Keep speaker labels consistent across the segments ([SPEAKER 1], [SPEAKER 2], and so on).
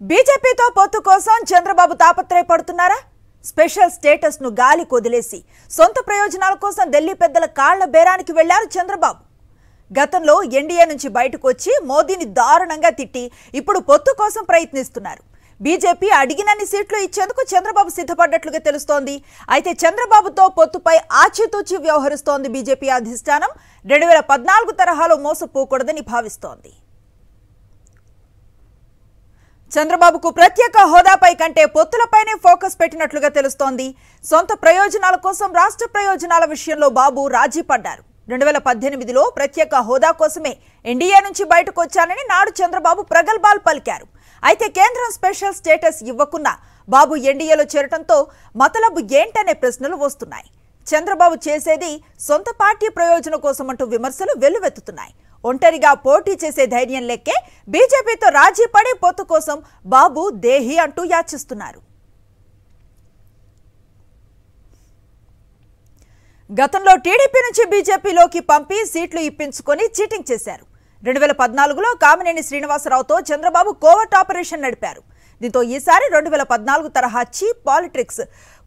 [SPEAKER 1] బీజేపీతో పొత్తు కోసం చంద్రబాబు తాపత్రయపడుతున్నారా? స్పెషల్ స్టేటస్ ను గాలి కొదిలేసి సొంత ప్రయోజనాల కోసం ఢిల్లీ పెద్దల కాళ్ల బేరానికి వెళ్లారు చంద్రబాబు. గతంలో ఎన్డీఏ నుంచి బయటకు వచ్చి మోదీని దారుణంగా తిట్టి ఇప్పుడు పొత్తు కోసం ప్రయత్నిస్తున్నారు. బీజేపీ అడిగినన్ని సీట్లు ఇచ్చేందుకు చంద్రబాబు సిద్ధపడ్డట్లుగా తెలుస్తోంది. అయితే చంద్రబాబుతో పొత్తుపై ఆచితూచి వ్యవహరిస్తోంది బీజేపీ అధిష్టానం. 2014 తరహాలో మోసపోకూడదని భావిస్తోంది. చంద్రబాబుకు ప్రత్యేక హోదాపై కంటే పొత్తులపైనే ఫోకస్ పెట్టినట్లుగా తెలుస్తోంది. సొంత ప్రయోజనాల కోసం రాష్ట్ర ప్రయోజనాల విషయంలో బాబు రాజీ పడ్డారు. 2018లో ప్రత్యేక హోదా కోసమే ఎన్డీఏ నుంచి బయటకు వచ్చానని నాడు చంద్రబాబు ప్రగల్భాలు పలికారు. అయితే కేంద్రం స్పెషల్ స్టేటస్ ఇవ్వకున్నా బాబు ఎన్డీఏలో చేరటంతో మతలబు ఏంటనే ప్రశ్నలు వస్తున్నాయి. చంద్రబాబు చేసేది సొంత పార్టీ ప్రయోజనం కోసమంటూ విమర్శలు వెల్లువెత్తుతున్నాయి. ఒంటరిగా పోటీ చేసే ధైర్యం లెక్కే బీజేపీతో రాజీ పడే పొత్తు కోసం బాబు దేహి అంటూ యాచిస్తున్నారు. గతంలో టీడీపీ నుంచి బీజేపీలోకి పంపి సీట్లు ఇప్పించుకొని చీటింగ్ చేశారు. 2014లో కామినేని శ్రీనివాసరావుతో చంద్రబాబు కోవర్ట్ ఆపరేషన్ నడిపారు. దీంతో ఈసారి 2014 తరహా చీప్ పాలిటిక్స్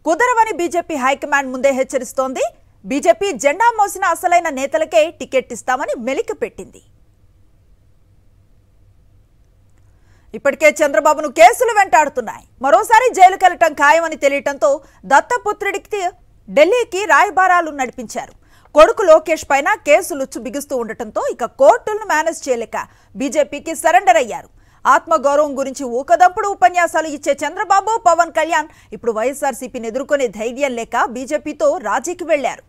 [SPEAKER 1] కుదరవని బీజేపీ హైకమాండ్ ముందే హెచ్చరిస్తోంది. బీజేపీ జెండా మోసిన అసలైన నేతలకే టికెట్ ఇస్తామని మెలిక పెట్టింది. ఇప్పటికే చంద్రబాబును కేసులు వెంటాడుతున్నాయి. మరోసారి జైలుకెళ్లటం ఖాయమని తెలియటంతో దత్తపుత్రుడికి ఢిల్లీకి రాయబారాలు నడిపించారు. కొడుకు లోకేష్ పైన కేసులు బిగుస్తూ ఉండటంతో ఇక కోర్టులను మేనేజ్ చేయలేక బీజేపీకి సరెండర్ అయ్యారు. ఆత్మగౌరవం గురించి ఊకదంపుడు ఉపన్యాసాలు ఇచ్చే చంద్రబాబు, పవన్ కళ్యాణ్ ఇప్పుడు వైఎస్ఆర్సీపీని ఎదుర్కొనే ధైర్యం లేక బీజేపీతో రాజీకి వెళ్లారు.